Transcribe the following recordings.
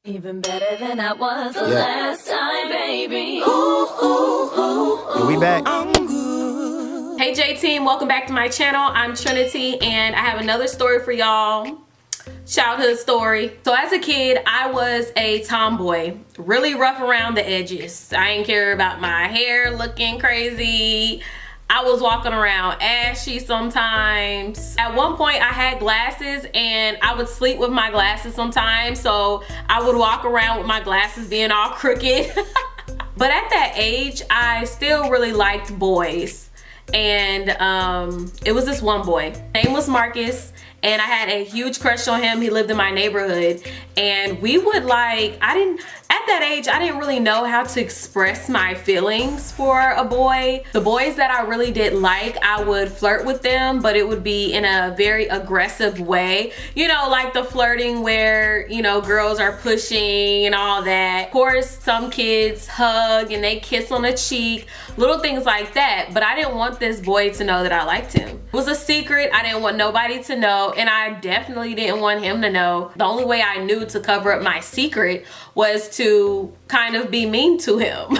Even better than I was the last time, baby. Ooh, ooh, ooh, ooh. We back. Hey J team, welcome back to my channel. I'm Trinity and I have another story for y'all. Childhood story. So as a kid, I was a tomboy, really rough around the edges. I didn't care about my hair looking crazy. I was walking around ashy sometimes. At one point I had glasses and I would sleep with my glasses sometimes, so I would walk around with my glasses being all crooked. But at that age, I still really liked boys. And it was this one boy. His name was Marcus. And I had a huge crush on him. He lived in my neighborhood. And we would at that age, I didn't really know how to express my feelings for a boy. The boys that I really did like, I would flirt with them, but it would be in a very aggressive way. You know, like the flirting where, you know, girls are pushing and all that. Of course, some kids hug and they kiss on the cheek, little things like that. But I didn't want this boy to know that I liked him. It was a secret. I didn't want nobody to know, and I definitely didn't want him to know. The only way I knew to cover up my secret was to kind of be mean to him.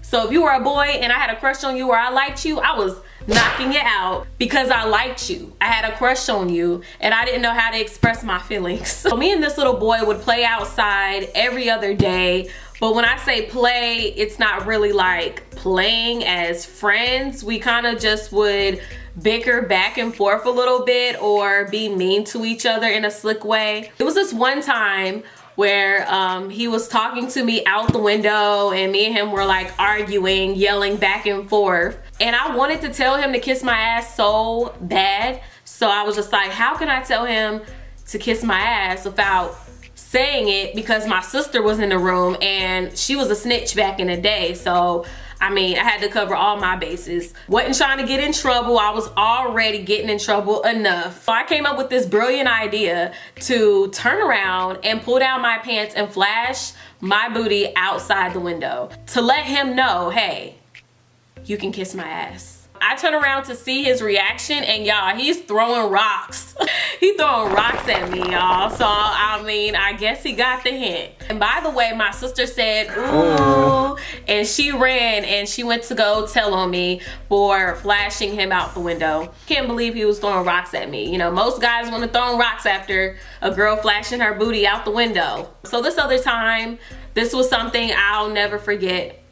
So if you were a boy and I had a crush on you or I liked you, I was knocking it out because I liked you. I had a crush on you and I didn't know how to express my feelings. So me and this little boy would play outside every other day. But when I say play, it's not really like playing as friends. We kind of just would bicker back and forth a little bit or be mean to each other in a slick way. It was this one time where he was talking to me out the window and me and him were like arguing, yelling back and forth. And I wanted to tell him to kiss my ass so bad. So I was just like, how can I tell him to kiss my ass without saying it, because my sister was in the room and she was a snitch back in the day. So I mean, I had to cover all my bases. Wasn't trying to get in trouble. I was already getting in trouble enough. So I came up with this brilliant idea to turn around and pull down my pants and flash my booty outside the window to let him know, hey, you can kiss my ass. I turn around to see his reaction and y'all, he's throwing rocks. He throwing rocks at me, y'all. So I mean, I guess he got the hint. And by the way, my sister said, ooh, and she ran and she went to go tell on me for flashing him out the window. Can't believe he was throwing rocks at me. You know, most guys want to throw rocks after a girl flashing her booty out the window. So this other time, this was something I'll never forget.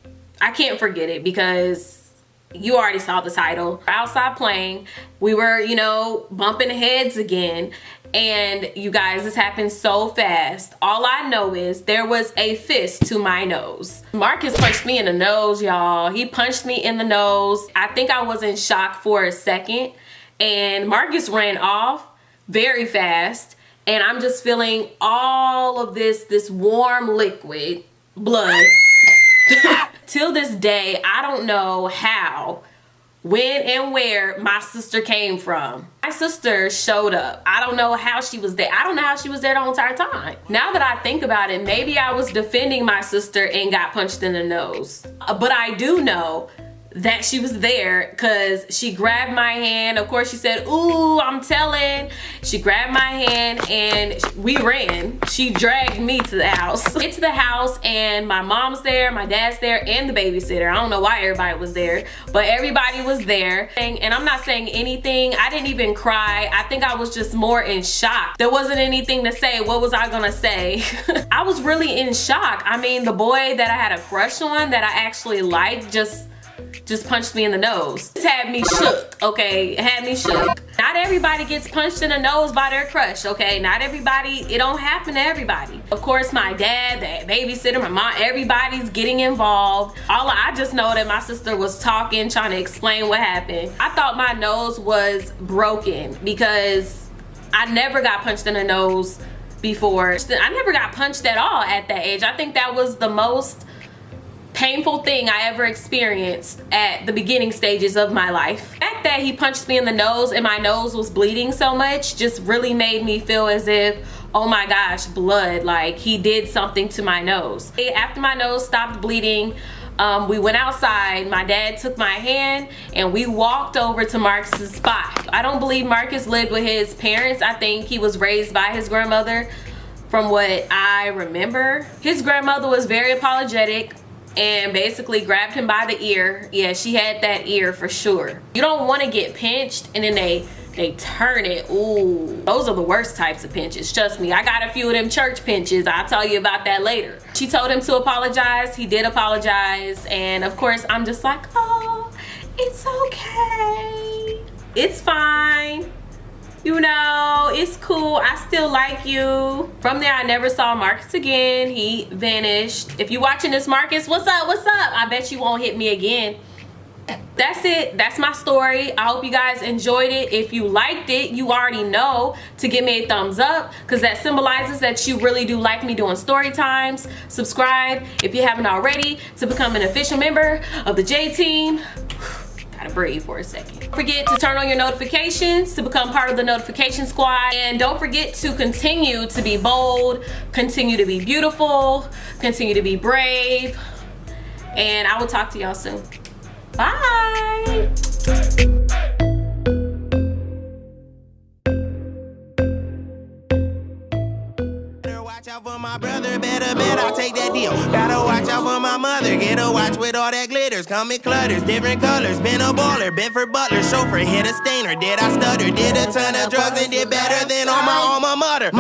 I can't forget it because you already saw the title. Outside playing, we were, you know, bumping heads again. And you guys, this happened so fast. All I know is there was a fist to my nose. Marcus punched me in the nose, y'all. He punched me in the nose. I think I was in shock for a second. And Marcus ran off very fast. And I'm just feeling all of this warm liquid, blood. Till this day, I don't know how, when and where my sister came from. My sister showed up. I don't know how she was there. I don't know how she was there the whole entire time. Now that I think about it, maybe I was defending my sister and got punched in the nose. But I do know that she was there because she grabbed my hand. Of course, she said, ooh, I'm telling. She grabbed my hand and we ran. She dragged me to the house. Get to the house and my mom's there, my dad's there, and the babysitter. I don't know why everybody was there, but everybody was there. And I'm not saying anything. I didn't even cry. I think I was just more in shock. There wasn't anything to say. What was I gonna say? I was really in shock. I mean, the boy that I had a crush on, that I actually liked, just punched me in the nose. This had me shook, okay? It had me shook. Not everybody gets punched in the nose by their crush, okay? Not everybody, it don't happen to everybody. Of course, my dad, the babysitter, my mom, everybody's getting involved. I just know that my sister was talking, trying to explain what happened. I thought my nose was broken because I never got punched in the nose before. I never got punched at all at that age. I think that was the most painful thing I ever experienced at the beginning stages of my life. The fact that he punched me in the nose and my nose was bleeding so much just really made me feel as if, oh my gosh, blood, like he did something to my nose. After my nose stopped bleeding, we went outside. My dad took my hand and we walked over to Marcus's spot. I don't believe Marcus lived with his parents. I think he was raised by his grandmother from what I remember. His grandmother was very apologetic and basically grabbed him by the ear. Yeah, she had that ear for sure. You don't want to get pinched and then they turn it. Ooh, those are the worst types of pinches. Trust me, I got a few of them church pinches. I'll tell you about that later. She told him to apologize. He did apologize. And of course, I'm just like, oh, it's okay. It's fine. You know, it's cool. I still like you. From there, I never saw Marcus again. He vanished. If you're watching this, Marcus, what's up? What's up? I bet you won't hit me again. That's it. That's my story. I hope you guys enjoyed it. If you liked it, you already know to give me a thumbs up, because that symbolizes that you really do like me doing story times. Subscribe if you haven't already to become an official member of the J team. Gotta breathe for a second. Don't forget to turn on your notifications to become part of the notification squad. And don't forget to continue to be bold, continue to be beautiful, continue to be brave. And I will talk to y'all soon. Bye. Watch out for my brother, better bet I'll take that deal. Gotta watch out for my mother, get a watch with all that glitters. Come in clutters, different colors, been a baller, been for butler, chauffeur, hit a stainer. Did I stutter, did a ton of drugs and did better than on my alma mater.